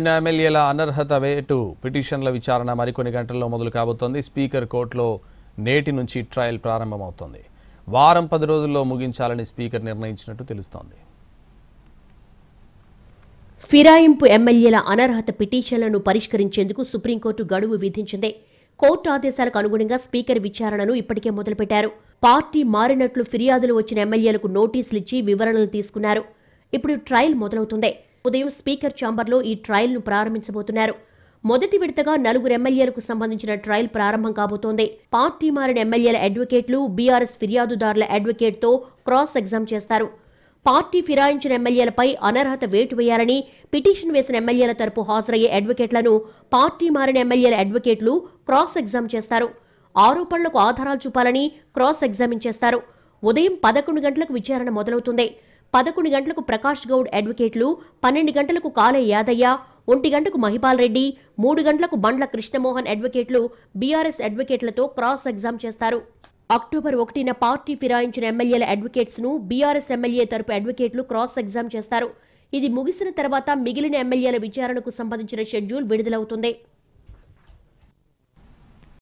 ఎమ్మెల్యేల అనర్హత వేటు పిటిషన్ల విచారణ మరికొన్ని గంటల్లో మొదలు కాబోతోంది. స్పీకర్ కోర్టులో నేటి నుంచి ట్రయల్ ప్రారంభమవుతోంది. వారం 10 రోజుల్లో ముగించాలని స్పీకర్ నిర్ణయించినట్టు తెలుస్తోంది. ఫిరాయింపు ఎమ్మెల్యేల అనర్హత పిటిషన్లను పరిష్కరించేందుకు సుప్రీంకోర్టు గడువు విధించింది. కోర్టు ఆదేశాలకు అనుగుణంగా స్పీకర్ విచారణను ఇప్పటికే మొదలుపెట్టారు. పార్టీ మారినట్లు ఫిర్యాదులు వచ్చిన ఎమ్మెల్యేలకు నోటీసులిచ్చి వివరణలు తీసుకున్నారు. ఇప్పుడు ట్రయల్ మొదలవుతుంది. ఉదయం స్పీకర్ ఛాంబర్లో ఈ ట్రయల్ను ప్రారంభించబోతున్నారు. మొదటి విడతగా 4 ఎమ్మెల్యేలకు సంబంధించిన ట్రయల్ ప్రారంభం కాబోతోంది. పార్టీ మారిన ఎమ్మెల్యేల అడ్వకేట్లు బీఆర్ఎస్ ఫిర్యాదుదారుల అడ్వకేట్తో క్రాస్ ఎగ్జామ్ చేస్తారు. పార్టీ ఫిరాయించిన ఎమ్మెల్యేలపై అనర్హత వేటు వేయాలని పిటిషన్ వేసిన ఎమ్మెల్యేల తరపు హాజరయ్యే అడ్వకేట్లను పార్టీ మారిన ఎమ్మెల్యేల అడ్వకేట్లు క్రాస్ ఎగ్జామ్ చేస్తారు. ఆరోపణలకు ఆధారాలు చూపాలని క్రాస్ ఎగ్జామిన్ చేస్తారు. ఉదయం 11 గంటలకు విచారణ మొదలవుతుంది. 11 గంటలకు ప్రకాష్ గౌడ్ అడ్వకేట్లు, 12 గంటలకు కాలే యాదయ్య, 1 గంటకు మహిపాల్ రెడ్డి, 3 గంటలకు బండ్ల కృష్ణమోహన్ అడ్వకేట్లు బీఆర్ఎస్ అడ్వకేట్లతో క్రాస్ ఎగ్జామ్ చేస్తారు. అక్టోబర్ 1న పార్టీ ఫిరాయించిన ఎమ్మెల్యేల అడ్వకేట్స్ ను బీఆర్ఎస్ ఎమ్మెల్యే తరపు అడ్వకేట్లు క్రాస్ ఎగ్జామ్ చేస్తారు. ఇది ముగిసిన తర్వాత మిగిలిన ఎమ్మెల్యేల విచారణకు సంబంధించిన షెడ్యూల్ విడుదలవుతుంది.